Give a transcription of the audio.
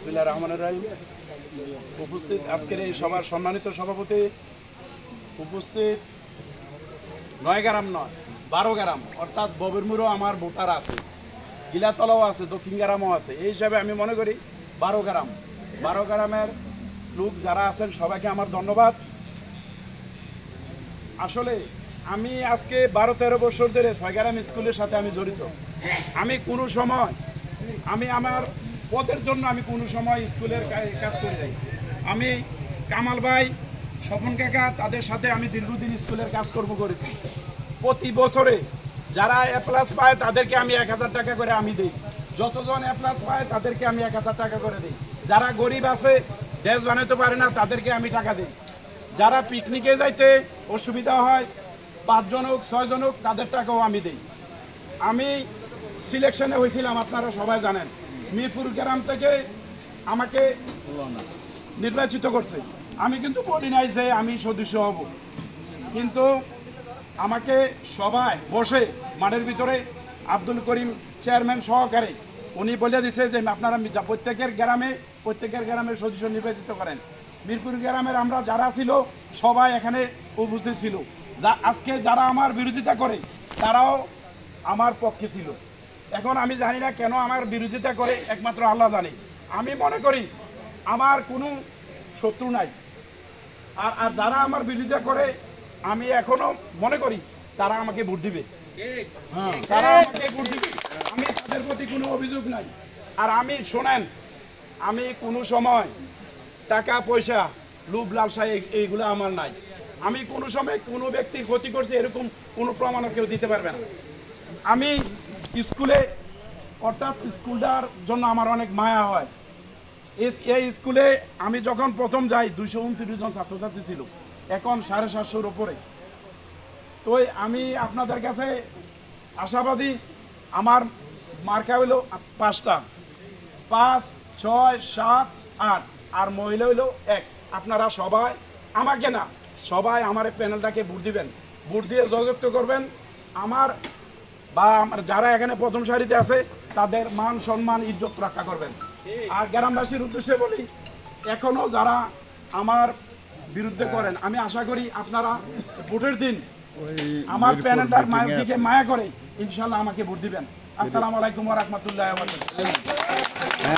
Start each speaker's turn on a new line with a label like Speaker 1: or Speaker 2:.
Speaker 1: বিসমিল্লাহির রহমানির রহিম। উপস্থিত আজকের এই সভার সম্মানিত সভাপতি, উপস্থিত 9 গ্রাম নয় 12 গ্রাম অর্থাৎ ববিরমুরও আমার ভোটার আছে, গিলাতলাও আছে, দক্ষিণ গ্রামও আছে। এই হিসাবে আমি মনে করি 12 গ্রামের লোক যারা আছেন সবাইকে আমার ধন্যবাদ। আসলে আমি আজকে 12-13 বছর ধরে 6 গ্রাম স্কুলের সাথে আমি জড়িত। আমি কোনো সময় আমার পদের জন্য আমি কোনো সময় স্কুলের কাজ করে যাই। আমি কামাল ভাই, স্বপন কাকা, তাদের সাথে আমি দীর্ঘদিন স্কুলের কাজকর্ম করেছি। প্রতি বছরে যারা A+ পায় তাদেরকে আমি 1000 টাকা করে আমি দিই। যতজন A+ পায় তাদেরকে আমি 1000 টাকা করে দিই। যারা গরিব আছে, দেশ বানাতে পারে না, তাদেরকে আমি টাকা দিই। যারা পিকনিকে যাইতে অসুবিধা হয়, 5 জন হোক 6 জন হোক, তাদের টাকাও আমি দিই। আমি সিলেকশনে হয়েছিলাম, আপনারা সবাই জানেন। মিরপুর গ্রাম থেকে আমাকে নির্বাচিত করছে। আমি কিন্তু বলি নাই যে আমি সদস্য হব, কিন্তু আমাকে সবাই বসে মাঠের ভিতরে আব্দুল করিম চেয়ারম্যান সহকারে উনি বলে দিছে যে আপনারা প্রত্যেকের গ্রামের সদস্য নির্বাচিত করেন। মিরপুর গ্রামের আমরা যারা ছিল সবাই এখানে উপস্থিত ছিল। আজকে যারা আমার বিরোধিতা করে তারাও আমার পক্ষে ছিল। এখন আমি জানি না কেন আমার বিরোধিতা করে, একমাত্র আল্লাহ জানে। আমি মনে করি আমার কোনো শত্রু নাই। আর যারা আমার বিরোধিতা করে আমি এখনো মনে করি তারা আমাকে ভোট দিবে। হ্যাঁ, তারা আমাকে ভোট দিবে। আমি তাদের প্রতি কোনো অভিযোগ নাই। আর আমি শোনেন, আমি কোনো সময় টাকা পয়সা লোভ লালসা এইগুলো আমার নাই। আমি কোনো সময় কোনো ব্যক্তির ক্ষতি করছি এরকম কোনো প্রমাণও কেউ দিতে পারবে না। আমি স্কুলে অর্থাৎ স্কুলটার জন্য আমার অনেক মায়া হয়। এই স্কুলে আমি যখন প্রথম যাই 229 জন ছাত্রছাত্রী ছিল, এখন 750-র উপরে। তো আমি আপনাদের কাছে আশাবাদী, আমার মার্কা হইল 5টা, 5, 6, 7, 8, আর মহিলা হইল 1। আপনারা সবাই আমাকে না, সবাই আমার এই প্যানেলটাকে ভোট দিবেন। ভোট দিয়ে জয়যুক্ত করবেন। আমার যারা এখানে প্রথম সারিতে আছে তাদের মান সম্মান ইজ্জত রক্ষা করবেন। আর গ্রামবাসীর উদ্দেশ্যে বলি, এখনো যারা আমার বিরুদ্ধে করেন, আমি আশা করি আপনারা ভোটের দিন আমার প্যানেলটার দিকে মায়া করে ইনশাল্লাহ আমাকে ভোট দিবেন। আসসালামু আলাইকুম ওয়া রাহমাতুল্লাহি ওয়া বারাকাতুহু।